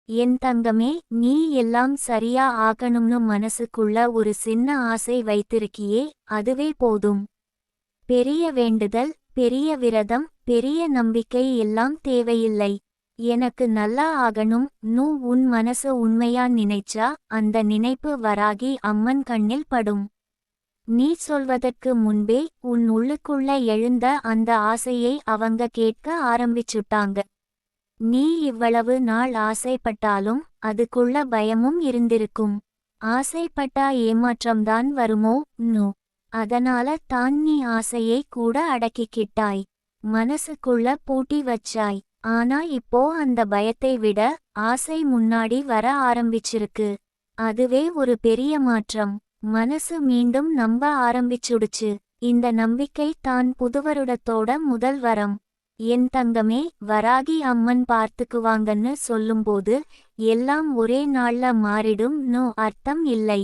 என் தங்கமே, நீ எல்லாம் சரியா ஆகணும்னு மனசுக்குள்ள ஒரு சின்ன ஆசை வைத்திருக்கியே, அதுவே போதும். பெரிய வேண்டுதல், பெரிய விரதம், பெரிய நம்பிக்கை எல்லாம் தேவையில்லை. எனக்கு நல்லா ஆகணும் உன் மனசு உண்மையா நினைச்சா அந்த நினைப்பு வராகி அம்மன் கண்ணில் படும். நீ சொல்வதற்கு முன்பே உன் உள்ளுக்குள்ள எழுந்த அந்த ஆசையை அவங்க கேட்க ஆரம்பிச்சுட்டாங்க. நீ இவ்வளவு நாள் ஆசைப்பட்டாலும் அதுக்குள்ள பயமும் இருந்திருக்கும். ஆசைப்பட்டா ஏமாற்றம்தான் வருமோ? அதனால தான் நீ ஆசையை கூட அடக்கிக்கிட்டாய். மனசுக்குள்ள பூட்டி வச்சாய். ஆனா இப்போ அந்த பயத்தை விட ஆசை முன்னாடி வர ஆரம்பிச்சிருக்கு. அதுவே ஒரு பெரிய மாற்றம். மனசு மீண்டும் நம்ப ஆரம்பிச்சுடுச்சு. இந்த நம்பிக்கை தான் புதுவருடத்தோட முதல் வரம். என் தங்கமே, வராகி அம்மன் பார்த்துக்குவாங்கன்னு சொல்லும்போது எல்லாம் ஒரே நாள்ல மாறிடும் அர்த்தம் இல்லை.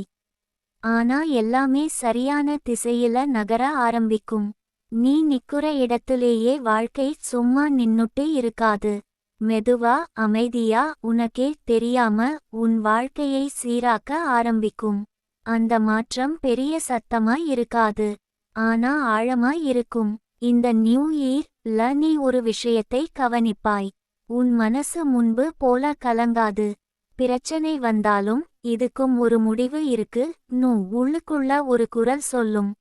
ஆனா எல்லாமே சரியான திசையில நகர ஆரம்பிக்கும். நீ நிக்குற இடத்திலேயே வாழ்க்கை சும்மா நின்னுட்டு இருக்காது. மெதுவா, அமைதியா, உனக்கே தெரியாம உன் வாழ்க்கையை சீராக்க ஆரம்பிக்கும். அந்த மாற்றம் பெரிய சத்தமா இருக்காது. ஆனா ஆழமா இருக்கும். இந்த நியூ இயர்ல நீ ஒரு விஷயத்தை கவனிப்பாய். உன் மனசு முன்பு போல கலங்காது. பிரச்சனை வந்தாலும் இதுக்கும் ஒரு முடிவு இருக்கு உள்ளுக்குள்ள ஒரு குரல் சொல்லும்.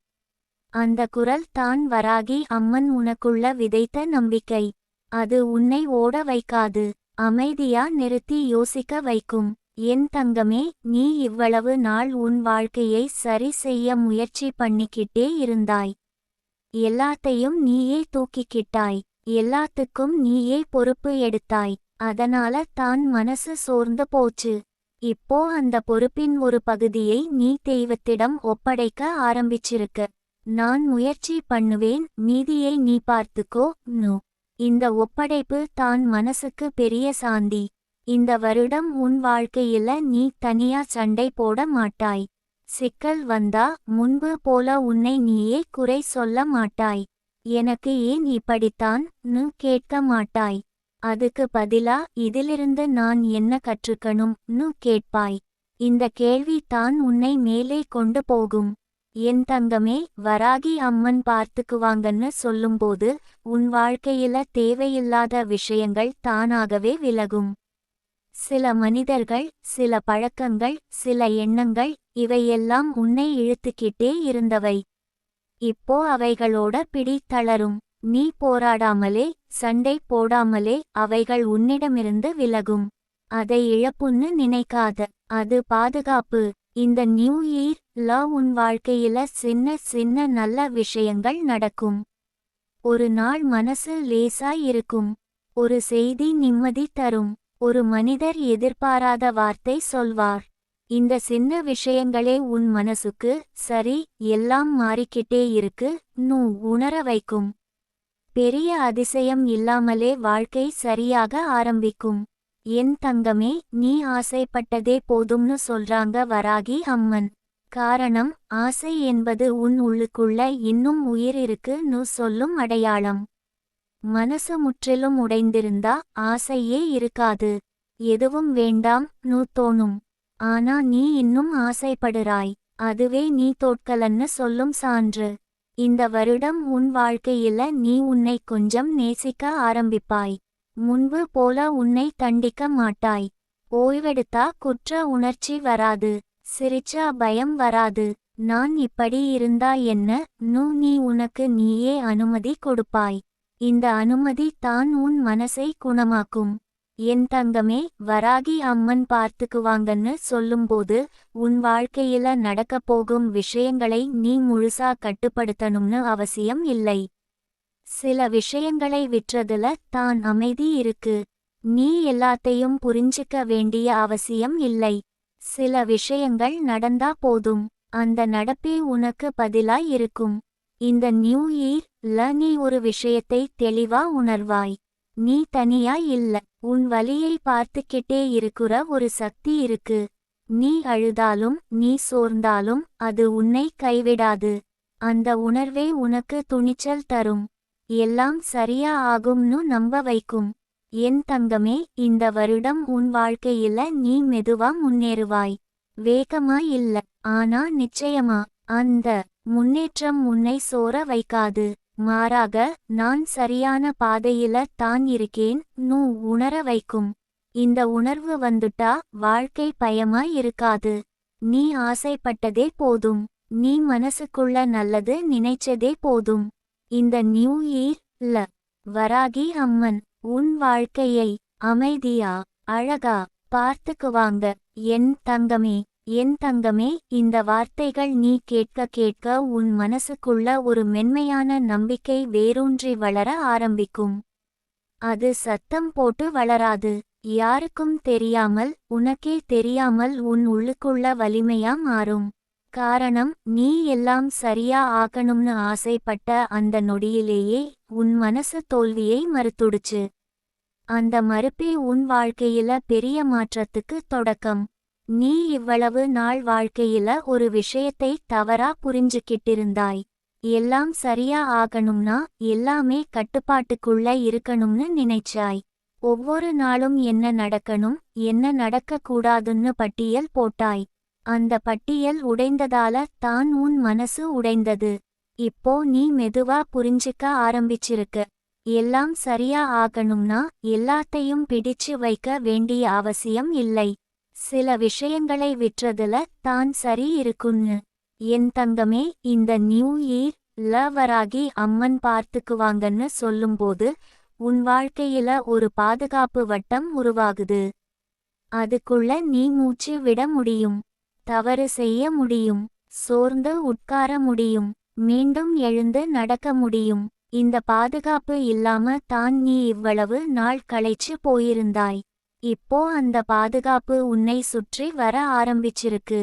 அந்த குரல் தான் வராகி அம்மன் உனக்குள்ள விதைத்த நம்பிக்கை. அது உன்னை ஓட வைக்காது. அமைதியா நிறுத்தி யோசிக்க வைக்கும். என் தங்கமே, நீ இவ்வளவு நாள் உன் வாழ்க்கையை சரி செய்ய முயற்சி பண்ணிக்கிட்டே இருந்தாய். எல்லாத்தையும் நீயே தூக்கிக்கிட்டாய். எல்லாத்துக்கும் நீயே பொறுப்பு எடுத்தாய். அதனால தான் மனசு சோர்ந்து போச்சு. இப்போ அந்த பொறுப்பின் ஒரு பகுதியை நீ தெய்வத்திடம் ஒப்படைக்க ஆரம்பிச்சிருக்க. நான் முயற்சி பண்ணுவேன், மீதியை நீ பார்த்துக்கோ. இந்த ஒப்படைப்பு தான் மனசுக்கு பெரிய சாந்தி. இந்த வருடம் உன் வாழ்க்கையில நீ தனியா சண்டை போட மாட்டாய். சிக்கல் வந்தா முன்பு போல உன்னை நீயே குறை சொல்ல மாட்டாய். எனக்கு ஏன் இப்படித்தான் கேட்க மாட்டாய். அதுக்கு பதிலா இதிலிருந்து நான் என்ன கற்றுக்கணும் கேட்பாய். இந்த கேள்வி தான் உன்னை மேலே கொண்டு போகும். என் தங்கமே, வராகி அம்மன் பார்த்துக்குவாங்கன்னு சொல்லும்போது உன் வாழ்க்கையில தேவையில்லாத விஷயங்கள் தானாகவே விலகும். சில மனிதர்கள், சில பழக்கங்கள், சில எண்ணங்கள், இவையெல்லாம் உன்னை இழுத்துக்கிட்டே இருந்தவை. இப்போ அவைகளோட பிடி தளரும். நீ போராடாமலே, சண்டை போடாமலே அவைகள் உன்னிடமிருந்து விலகும். அதை இழப்புன்னு நினைக்காத. அது பாதுகாப்பு. இந்த நியூ இயர்ல உன் வாழ்க்கையில சின்ன சின்ன நல்ல விஷயங்கள் நடக்கும். ஒரு நாள் மனசு லேசாய் இருக்கும். ஒரு செய்தி நிம்மதி தரும். ஒரு மனிதர் எதிர்பாராத வார்த்தை சொல்வார். இந்த சின்ன விஷயங்களே உன் மனசுக்கு சரி, எல்லாம் மாறிக்கிட்டே இருக்கு உணர வைக்கும். பெரிய அதிசயம் இல்லாமலே வாழ்க்கை சரியாக ஆரம்பிக்கும். என் தங்கமே, நீ ஆசைப்பட்டதே போதும்னு சொல்றாங்க வராகி அம்மன். காரணம், ஆசை என்பது உன் உள்ளுக்குள்ள இன்னும் உயிர் இருக்குன்னு சொல்லும் அடையாளம். மனசு முற்றிலும் உடைந்திருந்தா ஆசையே இருக்காது. எதுவும் வேண்டாம் தோணும். ஆனா நீ இன்னும் ஆசைப்படுறாய். அதுவே நீ தோற்கலன்னு சொல்லும் சான்று. இந்த வருடம் உன் வாழ்க்கையில நீ உன்னை கொஞ்சம் நேசிக்க ஆரம்பிப்பாய். முன்பு போல உன்னை தண்டிக்க மாட்டாய். ஓய்வெடுத்தா குற்ற உணர்ச்சி வராது. சிரிச்சா பயம் வராது. நான் இப்படி இருந்தா என்ன நீ உனக்கு நீயே அனுமதி கொடுப்பாய். இந்த அனுமதி தான் உன் மனசை குணமாக்கும். என் தங்கமே, வராகி அம்மன் பார்த்துக்குவாங்கன்னு சொல்லும்போது உன் வாழ்க்கையில நடக்கப் போகும் விஷயங்களை நீ முழுசா கட்டுப்படுத்தணும்னு அவசியம் இல்லை. சில விஷயங்களை விற்றதுல தான் அமைதி இருக்கு. நீ எல்லாத்தையும் புரிஞ்சுக்க வேண்டிய அவசியம் இல்லை. சில விஷயங்கள் நடந்தா போதும். அந்த நடப்பே உனக்கு பதிலாய் இருக்கும். இந்த நியூ இயர்ல நீ ஒரு விஷயத்தை தெளிவா உணர்வாய். நீ தனியா இல்ல. உன் வலியை பார்த்துக்கிட்டே இருக்கிற ஒரு சக்தி இருக்கு. நீ அழுதாலும் நீ சோர்ந்தாலும் அது உன்னை கைவிடாது. அந்த உணர்வே உனக்கு துணிச்சல் தரும். எல்லாம் சரியா ஆகும்னு நம்ப வைக்கும். என் தங்கமே, இந்த வருடம் உன் வாழ்க்கையில நீ மெதுவா முன்னேறுவாய். வேகமா இல்ல, ஆனா நிச்சயமா. அந்த முன்னேற்றம் உன்னை சோர வைக்காது. மாறாக, நான் சரியான பாதையில தான் இருக்கேன் நூ உணர வைக்கும். இந்த உணர்வு வந்துட்டா வாழ்க்கை பயமாய் இருக்காது. நீ ஆசைப்பட்டதே போதும். நீ மனசுக்குள்ள நல்லது நினைச்சதே போதும். இந்த நியூ இயர் ல வராகி அம்மன் உன் வாழ்க்கையை அமைதியா அழகா பார்த்துக்குவாங்க. என் தங்கமே, என் தங்கமே, இந்த வார்த்தைகள் நீ கேட்க கேட்க உன் மனசுக்குள்ள ஒரு மென்மையான நம்பிக்கை வேரூன்றி வளர ஆரம்பிக்கும். அது சத்தம் போட்டு வளராது. யாருக்கும் தெரியாமல், உனக்கே தெரியாமல் உன் உள்ளுக்குள்ள வலிமையா மாறும். காரணம், நீ எல்லாம் சரியா ஆக்கணும்னு ஆசைப்பட்ட அந்த நொடியிலேயே உன் மனசு தோல்வியை மறுத்துடுச்சு. அந்த மறுப்பே உன் வாழ்க்கையில பெரிய மாற்றத்துக்கு தொடக்கம். நீ இவ்வளவு நாள் வாழ்க்கையில ஒரு விஷயத்தை தவறா புரிஞ்சுக்கிட்டிருந்தாய். எல்லாம் சரியா ஆகணும்னா எல்லாமே கட்டுப்பாட்டுக்குள்ள இருக்கணும்னு நினைச்சாய். ஒவ்வொரு நாளும் என்ன நடக்கணும், என்ன நடக்க கூடாதுன்னு பட்டியல் போட்டாய். அந்த பட்டியல் உடைந்ததால தான் உன் மனசு உடைந்தது. இப்போ நீ மெதுவா புரிஞ்சுக்க ஆரம்பிச்சிருக்க. எல்லாம் சரியா ஆகணும்னா எல்லாத்தையும் பிடிச்சு வைக்க வேண்டிய அவசியம் இல்லை. சில விஷயங்களை விற்றதுல தான் சரி இருக்குன்னு. என் தங்கமே, இந்த நியூ இயர் ல வராகி அம்மன் பார்த்துக்குவாங்கன்னு சொல்லும்போது உன் வாழ்க்கையில ஒரு பாதுகாப்பு வட்டம் உருவாகுது. அதுக்குள்ள நீ மூச்சு விட முடியும். தவறு செய்ய முடியும். சோர்ந்து உட்கார முடியும். மீண்டும் எழுந்து நடக்க முடியும். இந்த பாதுகாப்பு இல்லாம தான் நீ இவ்வளவு நாள் களைச்சு போயிருந்தாய். இப்போ அந்த பாதுகாப்பு உன்னை சுற்றி வர ஆரம்பிச்சிருக்கு.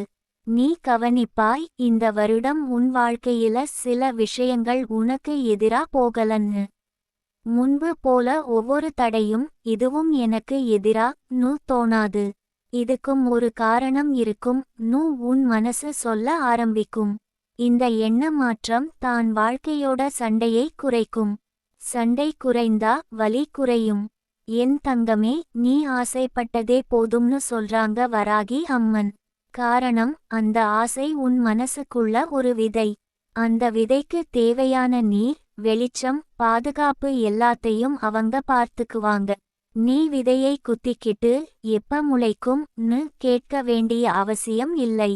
நீ கவனிப்பாய், இந்த வருடம் உன் வாழ்க்கையில சில விஷயங்கள் உனக்கு எதிரா போகலன்னு. முன்பு போல ஒவ்வொரு தடையும் இதுவும் எனக்கு எதிரா நு தோணாது. இதுக்கும் ஒரு காரணம் இருக்கும் நு உன் மனசு சொல்ல ஆரம்பிக்கும். இந்த எண்ண மாற்றம் தான் வாழ்க்கையோட சண்டையை குறைக்கும். சண்டை குறைந்தா வலி குறையும். என் தங்கமே, நீ ஆசைப்பட்டதே போதும்னு சொல்றாங்க வராகி அம்மன். காரணம், அந்த ஆசை உன் மனசுக்குள்ள ஒரு விதை. அந்த விதைக்கு தேவையான நீர், வெளிச்சம், பாதுகாப்பு எல்லாத்தையும் அவங்க பார்த்துக்குவாங்க. நீ விதையை குத்திக்கிட்டு எப்ப முளைக்கும் னு கேட்க வேண்டிய அவசியம் இல்லை.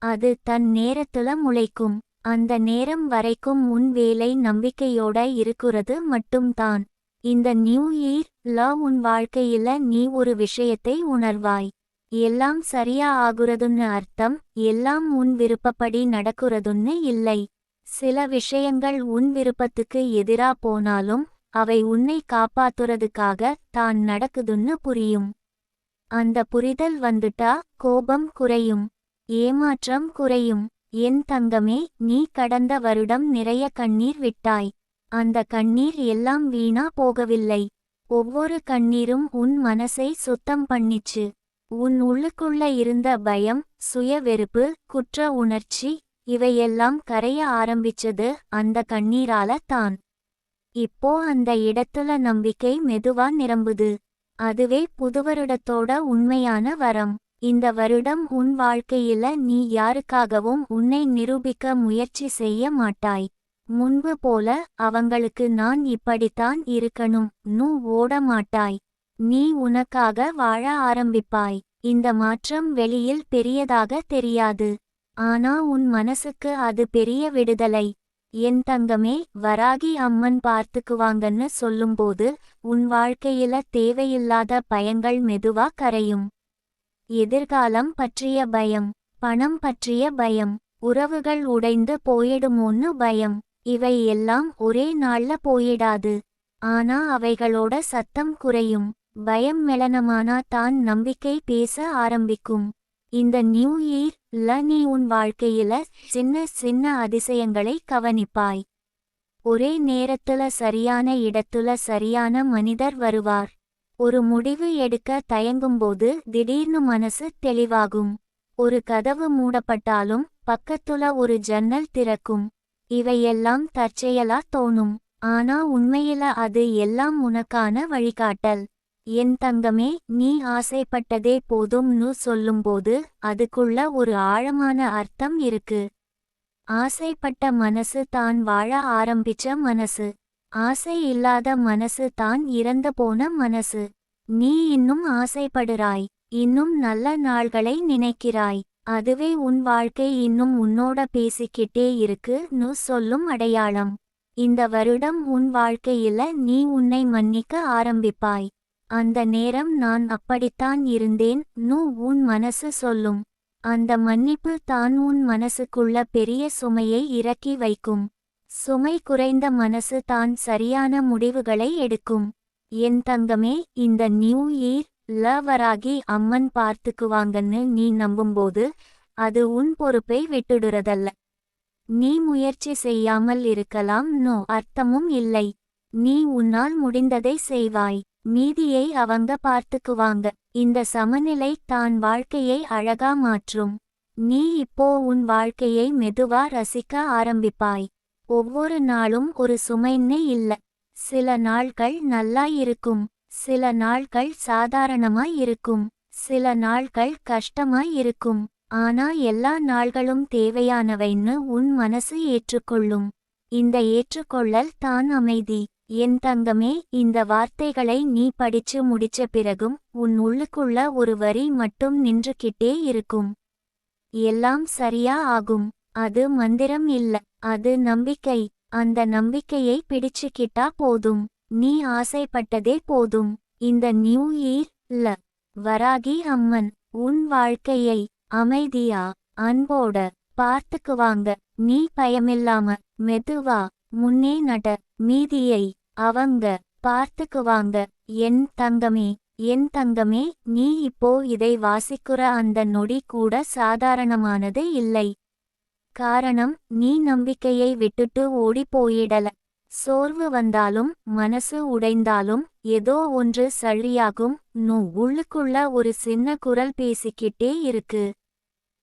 அது தன் நேரத்துல முளைக்கும். அந்த நேரம் வரைக்கும் உன் வேலை நம்பிக்கையோட இருக்குறது மட்டும்தான். இந்த நியூ இயர் ல உன் வாழ்க்கையில நீ ஒரு விஷயத்தை உணர்வாய். எல்லாம் சரியா ஆகுறதுன்னு அர்த்தம் எல்லாம் உன் விருப்பப்படி நடக்குறதுன்னு இல்லை. சில விஷயங்கள் உன் விருப்பத்துக்கு எதிரா போனாலும் அவை உன்னை காப்பாத்துறதுக்காக தான் நடக்குதுன்னு புரியும். அந்த புரிதல் வந்துட்டா கோபம் குறையும். ஏமாற்றம் குறையும். என் தங்கமே, நீ கடந்த வருடம் நிறைய கண்ணீர் விட்டாய். அந்த கண்ணீர் எல்லாம் வீணா போகவில்லை. ஒவ்வொரு கண்ணீரும் உன் மனசை சுத்தம் பண்ணிச்சு. உன் உள்ளுக்குள்ள இருந்த பயம், சுய வெறுப்பு, குற்ற உணர்ச்சி இவையெல்லாம் கரைய ஆரம்பிச்சது அந்த கண்ணீரால தான். இப்போ அந்த இடத்துல நம்பிக்கை மெதுவா நிரம்புது. அதுவே புதுவருடத்தோட உண்மையான வரம். இந்த வருடம் உன் வாழ்க்கையில நீ யாருக்காகவும் உன்னை நிரூபிக்க முயற்சி செய்ய மாட்டாய். முன்பு போல அவங்களுக்கு நான் இப்படித்தான் இருக்கணும் நு ஓட மாட்டாய். நீ உனக்காக வாழ ஆரம்பிப்பாய். இந்த மாற்றம் வெளியில் பெரியதாக தெரியாது. ஆனா உன் மனசுக்கு அது பெரிய விடுதலை. என் தங்கமே, வராகி அம்மன் பார்த்துக்குவாங்கன்னு சொல்லும்போது உன் வாழ்க்கையில தேவையில்லாத பயங்கள் மெதுவா கரையும். எதிர்காலம் பற்றிய பயம், பணம் பற்றிய பயம், உறவுகள் உடைந்து போயிடுமோன்னு பயம், இவை எல்லாம் ஒரே நாள்ல போயிடாது. ஆனா அவைகளோட சத்தம் குறையும். பயம் மெலனமானா தான் நம்பிக்கை பேச ஆரம்பிக்கும். இந்த நியூ இயர் ல நீ உன் வாழ்க்கையில சின்ன சின்ன அதிசயங்களை கவனிப்பாய். ஒரே நேரத்துல சரியான இடத்துல சரியான மனிதர் வருவார். ஒரு முடிவு எடுக்க தயங்கும்போது திடீர்னு மனசு தெளிவாகும். ஒரு கதவு மூடப்பட்டாலும் பக்கத்துல ஒரு ஜன்னல் திறக்கும். இவையெல்லாம் தற்செயலா தோணும். ஆனா உண்மையில அது எல்லாம் உனக்கான வழிகாட்டல். என் தங்கமே, நீ ஆசைப்பட்டதே போதும்னு சொல்லும்போது அதுக்குள்ள ஒரு ஆழமான அர்த்தம் இருக்கு. ஆசைப்பட்ட மனசு தான் வாழ ஆரம்பிச்ச மனசு. ஆசை இல்லாத மனசு தான் இறந்து போன மனசு. நீ இன்னும் ஆசைப்படுறாய். இன்னும் நல்ல நாள்களை நினைக்கிறாய். அதுவே உன் வாழ்க்கை இன்னும் உன்னோட பேசிக்கிட்டே இருக்குன்னு சொல்லும் அடையாளம். இந்த வருடம் உன் வாழ்க்கையில நீ உன்னை மன்னிக்க ஆரம்பிப்பாய். அந்த நேரம் நான் அப்படித்தான் இருந்தேன்னு உன் மனசு சொல்லும். அந்த மன்னிப்பு தான் உன் மனசுக்குள்ள பெரிய சுமையை இறக்கி வைக்கும். சுமை குறைந்த மனசு தான் சரியான முடிவுகளை எடுக்கும். என் தங்கமே, இந்த நியூ இயர் வராகி அம்மன் பார்த்துக்குவாங்கன்னு நீ நம்பும்போது அது உன் பொறுப்பை விட்டுடுறதல்ல. நீ முயற்சி செய்யாமல் இருக்கலாம் அர்த்தமும் இல்லை. நீ உன்னால் முடிந்ததை செய்வாய். மீதியை அவங்க பார்த்துக்குவாங்க. இந்த சமநிலை தான் வாழ்க்கையை அழகா மாற்றும். நீ இப்போ உன் வாழ்க்கையை மெதுவா ரசிக்க ஆரம்பிப்பாய். ஒவ்வொரு நாளும் ஒரு சுமைன்னு இல்ல. சில நாள்கள் நல்லா இருக்கும். சில நாள்கள் சாதாரணமாய் இருக்கும். சில நாள்கள் கஷ்டமாய் இருக்கும். ஆனா எல்லா நாள்களும் தேவையானவைன்னு உன் மனசு ஏற்றுக்கொள்ளும். இந்த ஏற்றுக்கொள்ளல் தான் அமைதி. என் தங்கமே, இந்த வார்த்தைகளை நீ படிச்சு முடிச்ச பிறகும் உன் உள்ளுக்குள்ள ஒரு வரி மட்டும் நின்றுக்கிட்டே இருக்கும். எல்லாம் சரியா ஆகும். அது மந்திரம் இல்ல, அது நம்பிக்கை. அந்த நம்பிக்கையை பிடிச்சுக்கிட்டா போதும். நீ ஆசைப்பட்டதே போதும். இந்த நியூ இயர் வராகி அம்மன் உன் வாழ்க்கையை அமைதியா அன்போட பார்த்துக்குவாங்க. நீ பயமில்லாம மெதுவா முன்னே நட. மீதியை அவங்க பார்த்துக்குவாங்க. என் தங்கமே, என் தங்கமே, நீ இப்போ இதை வாசிக்குற அந்த நொடி கூட சாதாரணமானது இல்லை. காரணம், நீ நம்பிக்கையை விட்டுட்டு ஓடி போயிடல. சோர்வு வந்தாலும் மனசு உடைந்தாலும் ஏதோ ஒன்று சரியாகும் உள்ளுக்குள்ள ஒரு சின்ன குரல் பேசிக்கிட்டே இருக்கு.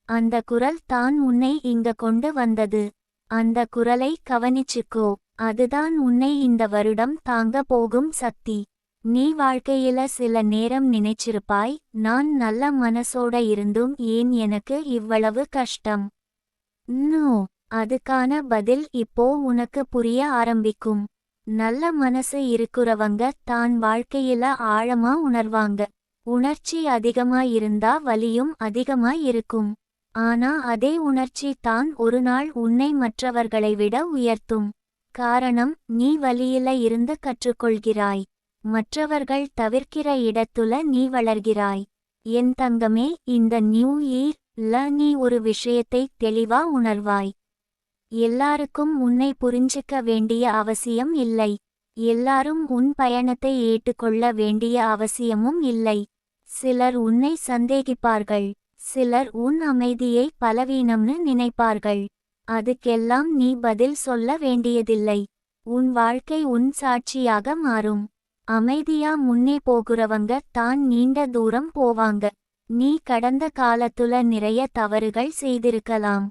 அந்த குரல் தான் உன்னை இங்க கொண்டு வந்தது. அந்த குரலை கவனிச்சுக்கோ. அதுதான் உன்னை இந்த வருடம் தாங்க போகும் சக்தி. நீ வாழ்க்கையில சில நேரம் நினைச்சிருப்பாய், நான் நல்ல மனசோட இருந்தும் ஏன் எனக்கு இவ்வளவு கஷ்டம். அதுக்கான பதில் இப்போ உனக்கு புரிய ஆரம்பிக்கும். நல்ல மனசு இருக்குறவங்க தான் வாழ்க்கையில ஆழமா உணர்வாங்க. உணர்ச்சி அதிகமா இருந்தா வலியும் அதிகமா இருக்கும். ஆனா அதே உணர்ச்சி தான் ஒரு நாள் உன்னை மற்றவர்களை விட உயர்த்தும். காரணம், நீ வலியில இருந்து கற்றுக்கொள்கிறாய். மற்றவர்கள் தவிர்க்கிற இடத்துல நீ வளர்கிறாய். என் தங்கமே, இந்த நியூ இயர் நீ ஒரு விஷயத்தை தெளிவா உணர்வாய். எல்லாருக்கும் உன்னை புரிஞ்சுக்க வேண்டிய அவசியம் இல்லை. எல்லாரும் உன் பயணத்தை ஏற்றுக்கொள்ள வேண்டிய அவசியமும் இல்லை. சிலர் உன்னை சந்தேகிப்பார்கள். சிலர் உன் அமைதியை பலவீனம்னு நினைப்பார்கள். அதுக்கெல்லாம் நீ பதில் சொல்ல வேண்டியதில்லை. உன் வாழ்க்கை உன் சாட்சியாக மாறும். அமைதியா முன்னே போகிறவங்க தான் நீண்ட தூரம் போவாங்க. நீ கடந்த காலத்துல நிறைய தவறுகள் செய்திருக்கலாம்.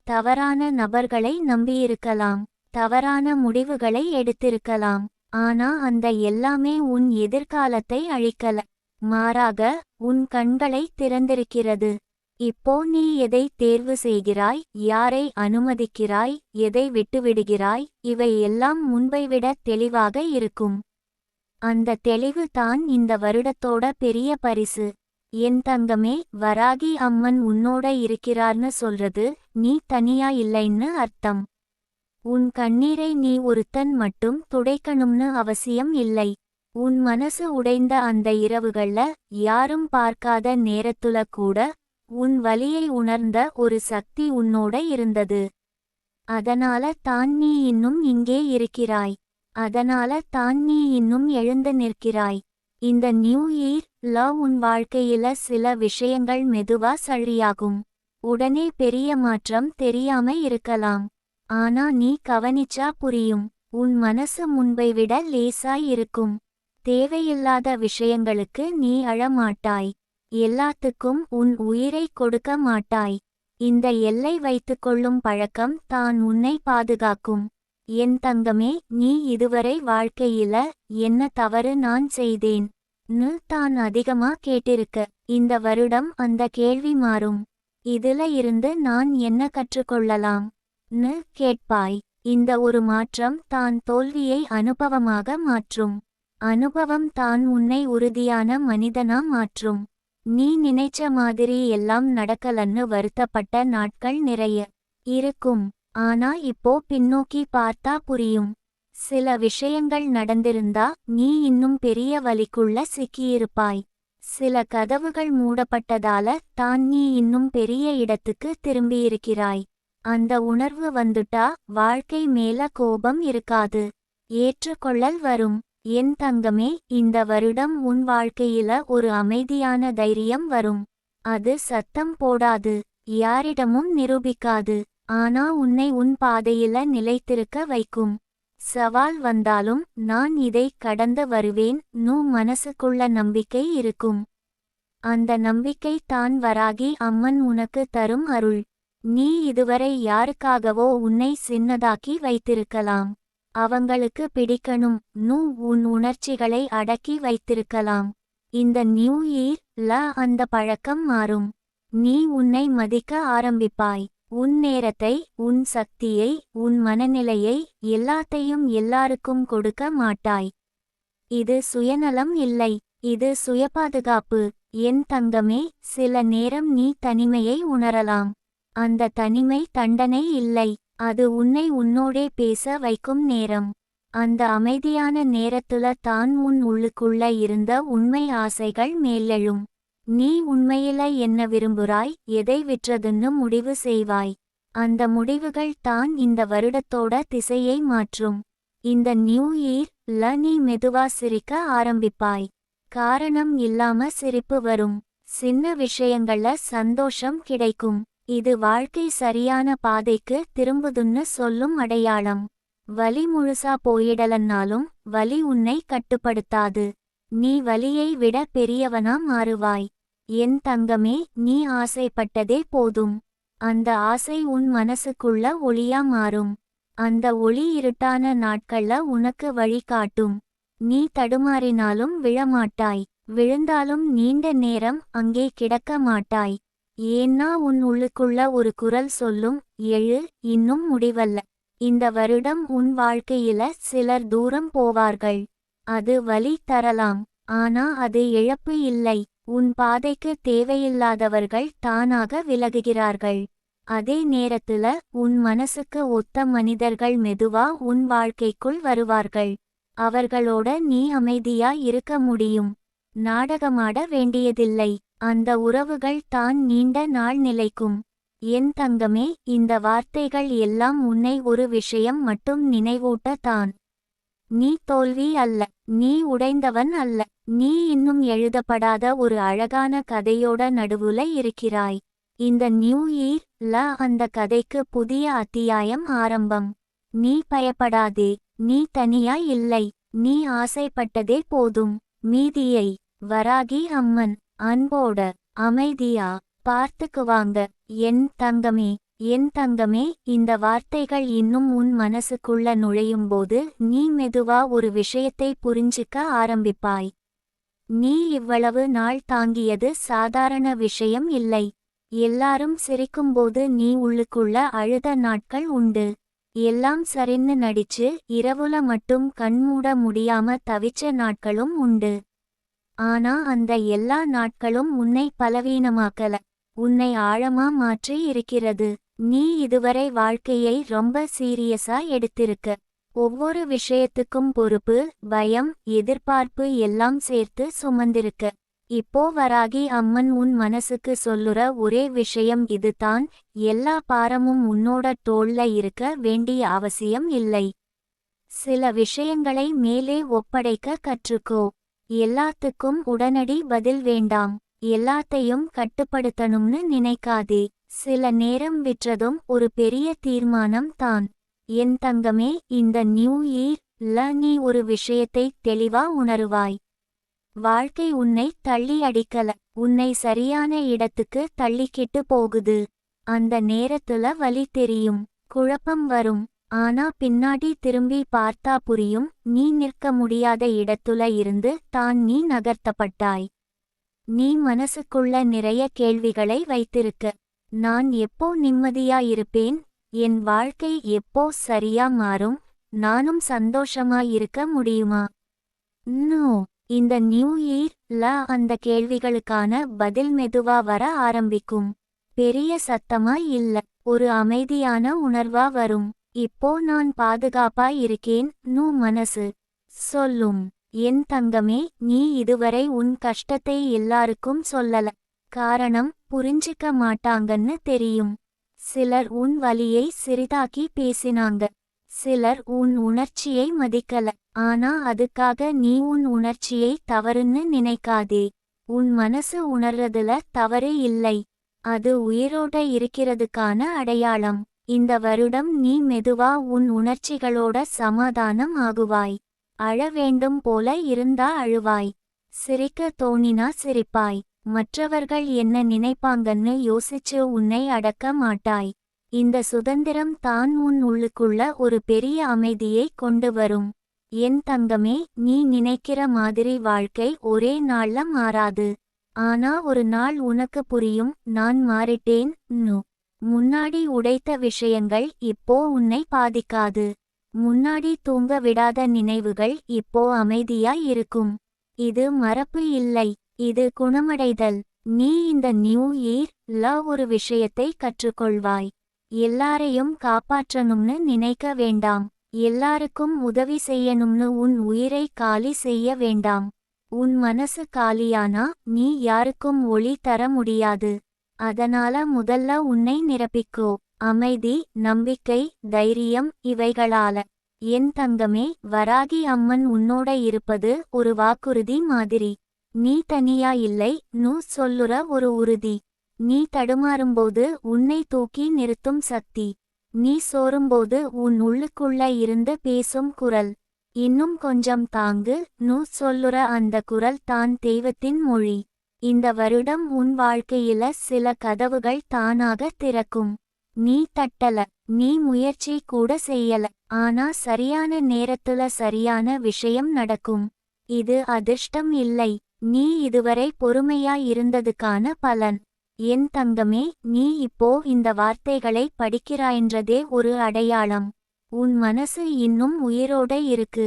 தவறான நபர்களை நம்பியிருக்கலாம். தவறான முடிவுகளை எடுத்திருக்கலாம். ஆனா அந்த எல்லாமே உன் எதிர்காலத்தை அழிக்கல. மாறாக உன் கண்களை திறந்திருக்கிறது. இப்போ நீ எதை தேர்வு செய்கிறாய், யாரை அனுமதிக்கிறாய், எதை விட்டுவிடுகிறாய், இவை எல்லாம் முன்பைவிட தெளிவாக இருக்கும். அந்த தெளிவு தான் இந்த வருடத்தோட பெரிய பரிசு. என் தங்கமே, வராகி அம்மன் உன்னோட இருக்கிறார்னு சொல்றது நீ தனியா இல்லைன்னு அர்த்தம். உன் கண்ணீரை நீ ஒருத்தன் மட்டும் துடைக்கணும்னு அவசியம் இல்லை. உன் மனசு உடைந்த அந்த இரவுகள்ல யாரும் பார்க்காத நேரத்துல கூட உன் வலியை உணர்ந்த ஒரு சக்தி உன்னோட இருந்தது. அதனால தான் நீ இன்னும் இங்கே இருக்கிறாய். அதனால தான் நீ இன்னும் எழுந்து நிற்கிறாய். இந்த நியூ இயர் உன் வாழ்க்கையில சில விஷயங்கள் மெதுவா சரியாகும். உடனே பெரிய மாற்றம் தெரியாம இருக்கலாம். ஆனா நீ கவனிச்சா புரியும். உன் மனசு முன்பை விட லேசாய் இருக்கும். தேவையில்லாத விஷயங்களுக்கு நீ அழமாட்டாய். எல்லாத்துக்கும் உன் உயிரை கொடுக்க மாட்டாய். இந்த எல்லை வைத்துக்கொள்ளும் பழக்கம் தான் உன்னை பாதுகாக்கும். என் தங்கமே, நீ இதுவரை வாழ்க்கையில என்ன தவறு நான் செய்தேன் னு தான் அதிகமா கேட்டிருக்க. இந்த வருடம் அந்த கேள்வி மாறும். இதுல இருந்து நான் என்ன கற்றுக்கொள்ளலாம் னு கேட்பாய். இந்த ஒரு மாற்றம் தான் தோல்வியை அனுபவமாக மாற்றும். அனுபவம் தான் உன்னை உறுதியான மனிதனா மாற்றும். நீ நினைச்ச மாதிரி எல்லாம் நடக்கலன்னு வருத்தப்பட்ட நாட்கள் நிறைய இருக்கும். ஆனா இப்போ பின்னோக்கி பார்த்தா புரியும். சில விஷயங்கள் நடந்திருந்தா நீ இன்னும் பெரிய வலிக்குள்ள சிக்கியிருப்பாய். சில கதவுகள் மூடப்பட்டதால தான் நீ இன்னும் பெரிய இடத்துக்கு திரும்பியிருக்கிறாய். அந்த உணர்வு வந்துட்டா வாழ்க்கை மேல கோபம் இருக்காது, ஏற்றுக்கொள்ளல் வரும். என் தங்கமே, இந்த வருடம் உன் வாழ்க்கையில ஒரு அமைதியான தைரியம் வரும். அது சத்தம் போடாது, யாரிடமும் நிரூபிக்காது. ஆனா உன்னை உன் பாதையில நிலைத்திருக்க வைக்கும். சவால் வந்தாலும் நான் இதை கடந்து வருவேன் நு மனசுக்குள்ள நம்பிக்கை இருக்கும். அந்த நம்பிக்கை தான் வராகி அம்மன் உனக்கு தரும் அருள். நீ இதுவரை யாருக்காகவோ உன்னை சின்னதாக்கி வைத்திருக்கலாம். அவங்களுக்கு பிடிக்கணும் நு உன் உணர்ச்சிகளை அடக்கி வைத்திருக்கலாம். இந்த நியூ இயர் ல அந்த பழக்கம் மாறும். நீ உன்னை மதிக்க ஆரம்பிப்பாய். உன் நேரத்தை, உன் சக்தியை, உன் மனநிலையை எல்லாத்தையும் எல்லாருக்கும் கொடுக்க மாட்டாய். இது சுயநலம் இல்லை, இது சுயபாதுகாப்பு. என் தங்கமே, சில நேரம் நீ தனிமையை உணரலாம். அந்த தனிமை தண்டனை இல்லை, அது உன்னை உன்னோடே பேச வைக்கும் நேரம். அந்த அமைதியான நேரத்துல தான் உன் உள்ளுக்குள்ள இருந்த உண்மை ஆசைகள் மேலெழும். நீ உண்மையில என்ன விரும்புறாய், எதை விற்றதுன்னு முடிவு செய்வாய். அந்த முடிவுகள் தான் இந்த வருடத்தோட திசையை மாற்றும். இந்த நியூ இயர் ல நீ மெதுவா சிரிக்க ஆரம்பிப்பாய். காரணம் இல்லாம சிரிப்பு வரும். சின்ன விஷயங்கள்ல சந்தோஷம் கிடைக்கும். இது வாழ்க்கை சரியான பாதைக்கு திரும்புதுன்னு சொல்லும் அடையாளம். வலி முழுசா போயிடலன்னாலும் வலி உன்னை கட்டுப்படுத்தாது. நீ வலியை விட பெரியவனா மாறுவாய். என் தங்கமே, நீ ஆசைப்பட்டதே போதும். அந்த ஆசை உன் மனசுக்குள்ள ஒளியா மாறும். அந்த ஒளி இருட்டான நாட்கள்ல உனக்கு வழிகாட்டும். நீ தடுமாறினாலும் விழமாட்டாய். விழுந்தாலும் நீண்ட நேரம் அங்கே கிடக்க மாட்டாய். ஏன்னா உன் உள்ளுக்குள்ள ஒரு குரல் சொல்லும், எழு, இன்னும் முடிவல்ல. இந்த வருடம் உன் வாழ்க்கையில சிலர் தூரம் போவார்கள். அது வலி தரலாம், ஆனா அது இழப்பு இல்லை. உன் பாதைக்கு தேவையில்லாதவர்கள் தானாக விலகுகிறார்கள். அதே நேரத்துல உன் மனசுக்கு ஒத்த மனிதர்கள் மெதுவா உன் வாழ்க்கைக்குள் வருவார்கள். அவர்களோட நீ அமைதியா இருக்க முடியும். நாடகமாட வேண்டியதில்லை. அந்த உறவுகள் தான் நீண்ட நாள் நிலைக்கும். என் தங்கமே, இந்த வார்த்தைகள் எல்லாம் உன்னை ஒரு விஷயம் மட்டும் நினைவூட்ட தான். நீ தோல்வி அல்ல, நீ உடைந்தவன் அல்ல. நீ இன்னும் எழுதப்படாத ஒரு அழகான கதையோட நடுவுல இருக்கிறாய். இந்த நியூ இயர் ல அந்த கதைக்கு புதிய அத்தியாயம் ஆரம்பம். நீ பயப்படாதே, நீ தனியா இல்லை. நீ ஆசைப்பட்டதே போதும். மீதியை வராகி அம்மன் அன்போட அமைதியா பார்த்துக்குவாங்க. என் தங்கமே, என் தங்கமே, இந்த வார்த்தைகள் இன்னும் உன் மனசுக்குள்ள நுழையும்போது நீ மெதுவா ஒரு விஷயத்தை புரிஞ்சிக்க ஆரம்பிப்பாய். நீ இவ்வளவு நாள் தாங்கியது சாதாரண விஷயம் இல்லை. எல்லாரும் சிரிக்கும்போது நீ உள்ளுக்குள்ள அழுத நாட்கள் உண்டு. எல்லாம் சரின்னு நடிச்சு இரவுல மட்டும் கண்மூட முடியாம தவிச்ச நாட்களும் உண்டு. ஆனா அந்த எல்லா நாட்களும் உன்னை பலவீனமாக்கல, உன்னை ஆழமா மாற்றி இருக்கிறது. நீ இதுவரை வாழ்க்கையை ரொம்ப சீரியஸா எடுத்திருக்க. ஒவ்வொரு விஷயத்துக்கும் பொறுப்பு, பயம், எதிர்பார்ப்பு எல்லாம் சேர்த்து சுமந்திருக்க. இப்போ வராகி அம்மன் உன் மனசுக்கு சொல்லுற ஒரே விஷயம் இதுதான், எல்லா பாரமும் உன்னோட தோள்ல இருக்க வேண்டிய அவசியம் இல்லை. சில விஷயங்களை மேலே ஒப்படைக்க கற்றுக்கோ. எல்லாத்துக்கும் உடனடி பதில் வேண்டாம். எல்லாத்தையும் கட்டுப்படுத்தணும்னு நினைக்காதே. சில நேரம் விற்றதும் ஒரு பெரிய தீர்மானம் தான். என் தங்கமே, இந்த நியூ இயர் ல நீ ஒரு விஷயத்தை தெளிவா உணருவாய். வாழ்க்கை உன்னை தள்ளி அடிக்கல, உன்னை சரியான இடத்துக்கு தள்ளிக்கிட்டு போகுது. அந்த நேரத்துல வலி தெரியும், குழப்பம் வரும். ஆனா பின்னாடி திரும்பி பார்த்தா புரியும், நீ நிற்க முடியாத இடத்துல இருந்து தான் நீ நகர்த்தப்பட்டாய். நீ மனசுக்குள்ள நிறைய கேள்விகளை வைத்திருக்க. நான் எப்போ நிம்மதியா இருப்பேன்? என் வாழ்க்கை எப்போ சரியா மாறும்? நானும் சந்தோஷமா இருக்க முடியுமா? நோ. இந்த நியூ இயர்ல அந்த கேள்விகளுக்கான பதில் மெதுவா வர ஆரம்பிக்கும். பெரிய சத்தமா இல்ல, ஒரு அமைதியான உணர்வா வரும். இப்போ நான் பாதுகாப்பா இருக்கேன் மனசு சொல்லும். என் தங்கமே, நீ இதுவரை உன் கஷ்டத்தை எல்லாருக்கும் சொல்லல. காரணம், புரிஞ்சிக்க மாட்டாங்கன்னு தெரியும். சிலர் உன் வலியை சிறிதாக்கி பேசினாங்க. சிலர் உன் உணர்ச்சியை மதிக்கல. ஆனா அதுக்காக நீ உன் உணர்ச்சியை தவறுன்னு நினைக்காதே. உன் மனசு உணர்றதுல தவறு இல்லை. அது உயிரோட இருக்கிறதுக்கான அடையாளம். இந்த வருடம் நீ மெதுவா உன் உணர்ச்சிகளோட சமாதானம் ஆகுவாய். அழ வேண்டும் போல இருந்தா அழுவாய். சிரிக்க தோணினா சிரிப்பாய். மற்றவர்கள் என்ன நினைப்பாங்கன்னு யோசிச்சு உன்னை அடக்க மாட்டாய். இந்த சுதந்திரம் தான் உன் உள்ளுக்குள்ள ஒரு பெரிய அமைதியை கொண்டு வரும். என் தங்கமே, நீ நினைக்கிற மாதிரி வாழ்க்கை ஒரே நாள்ல மாறாது. ஆனா ஒரு நாள் உனக்கு புரியும், நான் மாறிட்டேன். முன்னாடி உடைத்த விஷயங்கள் இப்போ உன்னை பாதிக்காது. முன்னாடி தூங்க விடாத நினைவுகள் இப்போ அமைதியா இருக்கும். இது மறப்பு இல்லை, இது குணமடைதல். நீ இந்த நியூ இயர்ல ஒரு விஷயத்தை கற்றுக்கொள்வாய். எல்லாரையும் காப்பாற்றணும்னு நினைக்க வேண்டாம். எல்லாருக்கும் உதவி செய்யணும்னு உன் உயிரை காலி செய்ய வேண்டாம். உன் மனசு காலியானா நீ யாருக்கும் ஒளி தர முடியாது. அதனால முதல்ல உன்னை நிரப்பிக்கோ. அமைதி, நம்பிக்கை, தைரியம், இவைகளால. என் தங்கமே, வராகி அம்மன் உன்னோட இருப்பது ஒரு வாக்குறுதி மாதிரி. நீ தனியா இல்லை சொல்லுற ஒரு உறுதி. நீ தடுமாறும்போது உன்னை தூக்கி நிறுத்தும் சக்தி. நீ சோரும்போது உன் உள்ளுக்குள்ள இருந்து பேசும் குரல். இன்னும் கொஞ்சம் தாங்கு சொல்லுற அந்த குரல் தான் தெய்வத்தின் மொழி. இந்த வருடம் உன் வாழ்க்கையில சில கதவுகள் தானாக திறக்கும். நீ தட்டல, நீ முயற்சி கூட செய்யல. ஆனா சரியான நேரத்துல சரியான விஷயம் நடக்கும். இது அதிர்ஷ்டம் இல்லை, நீ இதுவரை பொறுமையா இருந்ததுக்கான பலன். என் தங்கமே, நீ இப்போ இந்த வார்த்தைகளை படிக்கிறாயென்றதே ஒரு அடையாளம். உன் மனசு இன்னும் உயிரோட இருக்கு.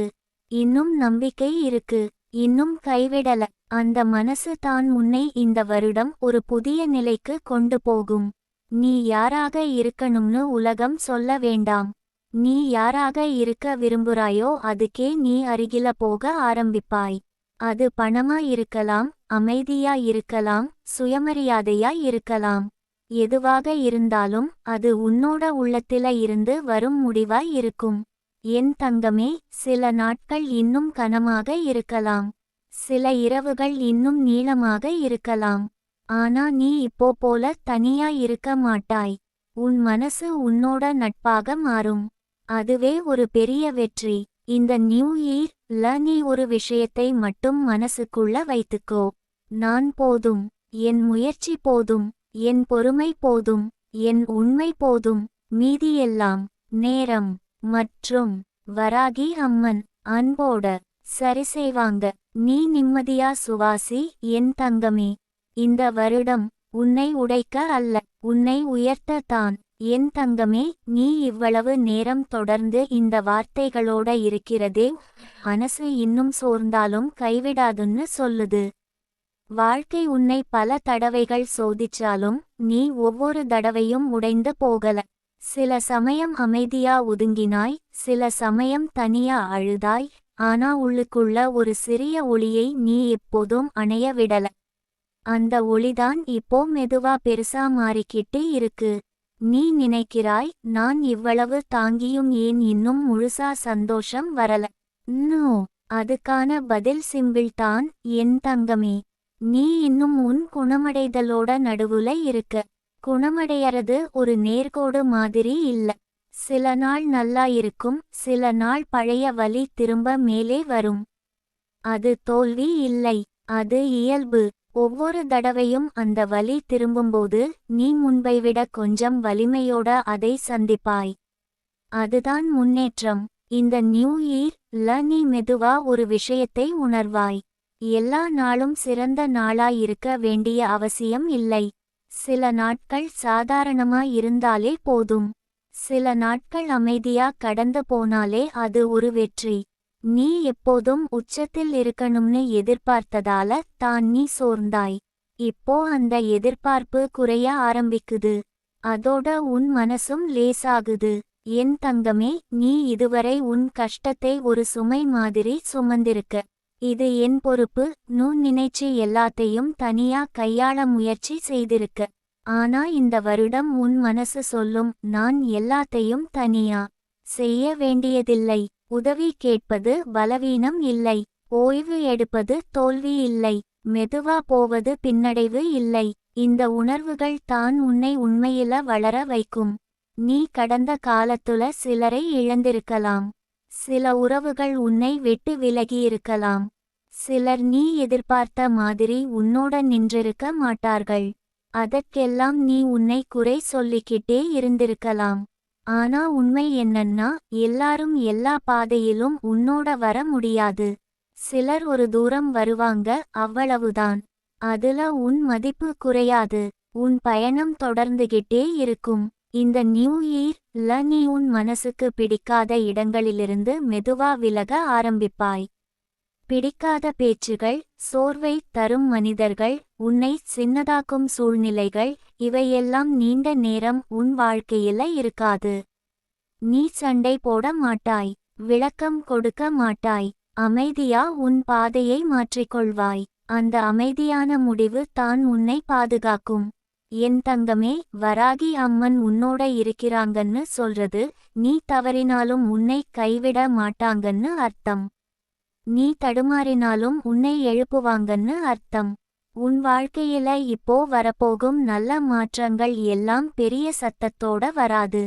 இன்னும் நம்பிக்கை இருக்கு. இன்னும் கைவிடல. அந்த மனசு தான் உன்னை இந்த வருடம் ஒரு புதிய நிலைக்கு கொண்டு போகும். நீ யாராக இருக்கணும்னு உலகம் சொல்ல வேண்டாம். நீ யாராக இருக்க விரும்புறாயோ அதுக்கே நீ அருகில போக ஆரம்பிப்பாய். அது பணமா இருக்கலாம், அமைதியா இருக்கலாம், சுயமரியாதையா இருக்கலாம். எதுவாக இருந்தாலும் அது உன்னோட உள்ளத்தில இருந்து வரும் முடிவாய் இருக்கும். என் தங்கமே, சில நாட்கள் இன்னும் கனமாக இருக்கலாம். சில இரவுகள் இன்னும் நீளமாக இருக்கலாம். ஆனா நீ இப்போ போல தனியா இருக்க மாட்டாய். உன் மனசு உன்னோட நட்பாக மாறும். அதுவே ஒரு பெரிய வெற்றி. இந்த நியூ இயர்ல நீ ஒரு விஷயத்தை மட்டும் மனசுக்குள்ள வைத்துக்கோ. நான் போதும். என் முயற்சி போதும். என் பொறுமை போதும். என் உண்மை போதும். மீதியெல்லாம் நேரம் மற்றும் வராகி அம்மன் அன்போட சரிசெய்வாங்க. நீ நிம்மதியா சுவாசி என் தங்கமே. இந்த வருடம் உன்னை உடைக்க அல்ல, உன்னை உயர்த்த தான். என் தங்கமே, நீ இவ்வளவு நேரம் தொடர்ந்து இந்த வார்த்தைகளோட இருக்கிறதே மனசு இன்னும் சோர்ந்தாலும் கைவிடாதுன்னு சொல்லுது. வாழ்க்கை உன்னை பல தடவைகள் சோதிச்சாலும் நீ ஒவ்வொரு தடவையும் உடைந்து போகல. சில சமயம் அமைதியா ஒதுங்கினாய், சில சமயம் தனியா அழுதாய். ஆனா உள்ளுக்குள்ள ஒரு சிறிய ஒளியை நீ எப்போதும் அணைய விடல. அந்த ஒளிதான் இப்போ மெதுவா பெருசா மாறிக்கிட்டு இருக்கு. நீ நினைக்கிறாய், நான் இவ்வளவு தாங்கியும் ஏன் இன்னும் முழுசா சந்தோஷம் வரல. அதுக்கான பதில் சிம்பிள் தான் என் தங்கமே. நீ இன்னும் உன் குணமடைதலோட நடுவுல இருக்க. குணமடையறது ஒரு நேர்கோடு மாதிரி இல்ல. சில நாள் நல்லா இருக்கும், சில நாள் பழைய வலி திரும்ப மேலே வரும். அது தோல்வி இல்லை, அது இயல்பு. ஒவ்வொரு தடவையும் அந்த வலி திரும்பும்போது நீ முன்பை விட கொஞ்சம் வலிமையோட அதை சந்திப்பாய். அதுதான் முன்னேற்றம். இந்த நியூ இயர்ல நீ மெதுவா ஒரு விஷயத்தை உணர்வாய். எல்லா நாளும் சிறந்த நாளாய் இருக்க வேண்டிய அவசியம் இல்லை. சில நாட்கள் சாதாரணமா இருந்தாலே போதும். சில நாட்கள் அமைதியா கடந்து போனாலே அது ஒரு வெற்றி. நீ எப்போதும் உச்சத்தில் இருக்கணும்னு எதிர்பார்த்ததால தான் நீ சோர்ந்தாய். இப்போ அந்த எதிர்பார்ப்பு குறைய ஆரம்பிக்குது. அதோட உன் மனசும் லேசாகுது. என் தங்கமே, நீ இதுவரை உன் கஷ்டத்தை ஒரு சுமை மாதிரி சுமந்திருக்க. இது என் பொறுப்பு நு நினைச்சு எல்லாத்தையும் தனியா கையாள முயற்சி செய்திருக்க. ஆனா இந்த வருடம் உன் மனசு சொல்லும், நான் எல்லாத்தையும் தனியா செய்ய வேண்டியதில்லை. உதவி கேட்பது பலவீனம் இல்லை. ஓய்வு எடுப்பது தோல்வி இல்லை. மெதுவா போவது பின்னடைவு இல்லை. இந்த உணர்வுகள் தான் உன்னை உண்மையில வளர வைக்கும். நீ கடந்த காலத்துல சிலரை இழந்திருக்கலாம். சில உறவுகள் உன்னை விட்டு விலகியிருக்கலாம். சிலர் நீ எதிர்பார்த்த மாதிரி உன்னோட நின்றிருக்க மாட்டார்கள். அதற்கெல்லாம் நீ உன்னை குறை சொல்லிக்கிட்டே இருந்திருக்கலாம். ஆனா உண்மை என்னன்னா, எல்லாரும் எல்லா பாதையிலும் உன்னோட வர முடியாது. சிலர் ஒரு தூரம் வருவாங்க, அவ்வளவுதான். அதுல உன் மதிப்பு குறையாது. உன் பயணம் தொடர்ந்துகிட்டே இருக்கும். இந்த நியூ இயர்ல நீ உன் மனசுக்கு பிடிக்காத இடங்களிலிருந்து மெதுவா விலக ஆரம்பிப்பாய். பிடிக்காத பேச்சுகள், சோர்வை தரும் மனிதர்கள், உன்னை சின்னதாக்கும் சூழ்நிலைகள், இவையெல்லாம் நீண்ட நேரம் உன் வாழ்க்கையில இருக்காது. நீ சண்டை போட மாட்டாய். விளக்கம் கொடுக்க மாட்டாய். அமைதியா உன் பாதையை மாற்றிக்கொள்வாய். அந்த அமைதியான முடிவு தான் உன்னை பாதுகாக்கும். என் தங்கமே, வராகி அம்மன் உன்னோட இருக்கிறாங்கன்னு சொல்றது, நீ தவறினாலும் உன்னை கைவிட மாட்டாங்கன்னு அர்த்தம். நீ தடுமாறினாலும் உன்னை எழுப்புவாங்கன்னு அர்த்தம். உன் வாழ்க்கையில இப்போ வரப்போகும் நல்ல மாற்றங்கள் எல்லாம் பெரிய சத்தத்தோட வராது.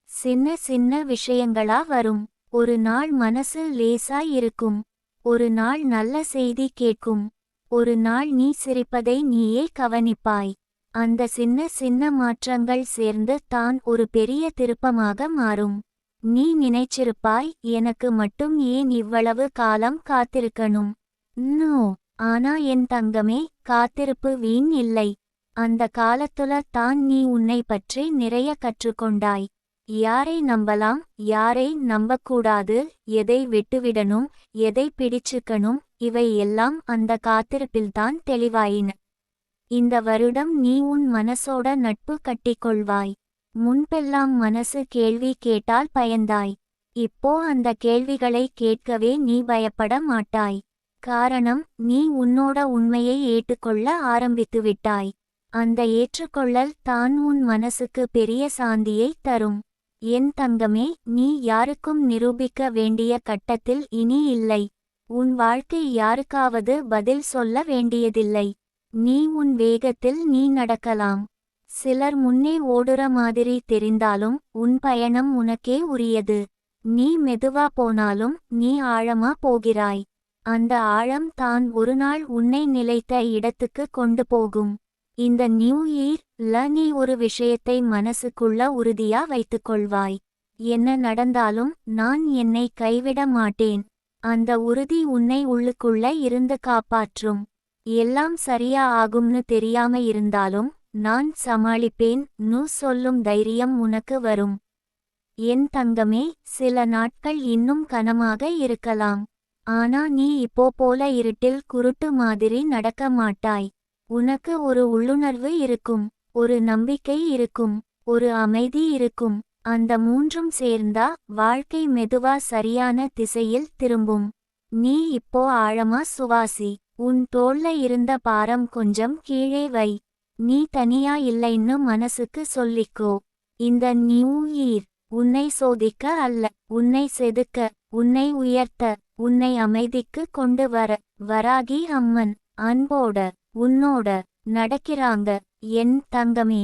சின்ன சின்ன விஷயங்களா வரும். ஒரு நாள் மனசு லேசா இருக்கும். ஒரு நாள் நல்ல செய்தி கேட்கும். ஒரு நாள் நீ சிரிப்பதை நீயே கவனிப்பாய். அந்த சின்ன சின்ன மாற்றங்கள் சேர்ந்து தான் ஒரு பெரிய திருப்பமாக மாறும். நீ நினைச்சிருப்பாய், எனக்கு மட்டும் ஏன் இவ்வளவு காலம் காத்திருக்கணும். நோ, ஆனா என் தங்கமே, காத்திருப்பு வீண் இல்லை. அந்த காலத்துல தான் நீ உன்னை பற்றி நிறைய கற்றுக்கொண்டாய். யாரை நம்பலாம், யாரை நம்பக்கூடாது, எதை விட்டுவிடணும், எதை பிடிச்சுக்கணும், இவை எல்லாம் அந்த காத்திருப்பில்தான் தெளிவாயின. இந்த வருடம் நீ உன் மனசோட நட்பு கட்டிக்கொள்வாய். முன்பெல்லாம் மனசு கேள்வி கேட்டால் பயந்தாய். இப்போ அந்த கேள்விகளை கேட்கவே நீ பயப்பட மாட்டாய். காரணம், நீ உன்னோட உண்மையை ஏற்றுக்கொள்ள ஆரம்பித்துவிட்டாய். அந்த ஏற்றுக்கொள்ளல் தான் உன் மனசுக்கு பெரிய சாந்தியை தரும். என் தங்கமே, நீ யாருக்கும் நிரூபிக்க வேண்டிய கட்டத்தில் இனி இல்லை. உன் வாழ்க்கை யாருக்காவது பதில் சொல்ல வேண்டியதில்லை. நீ உன் வேகத்தில் நீ நடக்கலாம். சிலர் முன்னே ஓடுற மாதிரி தெரிந்தாலும் உன் பயணம் உனக்கே உரியது. நீ மெதுவா போனாலும் நீ ஆழமா போகிறாய். அந்த ஆழம் தான் ஒரு நாள் உன்னை நிலைத்த இடத்துக்கு கொண்டு போகும். இந்த நியூ இயர்ல நீ ஒரு விஷயத்தை மனசுக்குள்ள உறுதியா வைத்துக்கொள்வாய். என்ன நடந்தாலும் நான் என்னை கைவிட மாட்டேன். அந்த உறுதி உன்னை உள்ளுக்குள்ள இருந்து காப்பாற்றும். எல்லாம் சரியா ஆகும்னு தெரியாம இருந்தாலும் நான் சமாளிப்பேன் நு சொல்லும் தைரியம் உனக்கு வரும். என் தங்கமே, சில நாட்கள் இன்னும் கனமாக இருக்கலாம். ஆனா நீ இப்போ போல இருட்டில் குருட்டு மாதிரி நடக்க மாட்டாய். உனக்கு ஒரு உள்ளுணர்வு இருக்கும். ஒரு நம்பிக்கை இருக்கும். ஒரு அமைதி இருக்கும். அந்த மூன்றும் சேர்ந்தா வாழ்க்கை மெதுவா சரியான திசையில் திரும்பும். நீ இப்போ ஆழமா சுவாசி. உன் தோள்ல இருந்த பாரம் கொஞ்சம் கீழே வை. நீ தனியா இல்லைன்னு மனசுக்கு சொல்லிக்கோ. இந்த நியூ இயர் உன்னை சோதிக்க அல்ல, உன்னை செதுக்க, உன்னை உயர்த்த, உன்னை அமைதிக்கு கொண்டு வர வராகி அம்மன் அன்போட உன்னோட நடக்கிறாங்க. என் தங்கமே.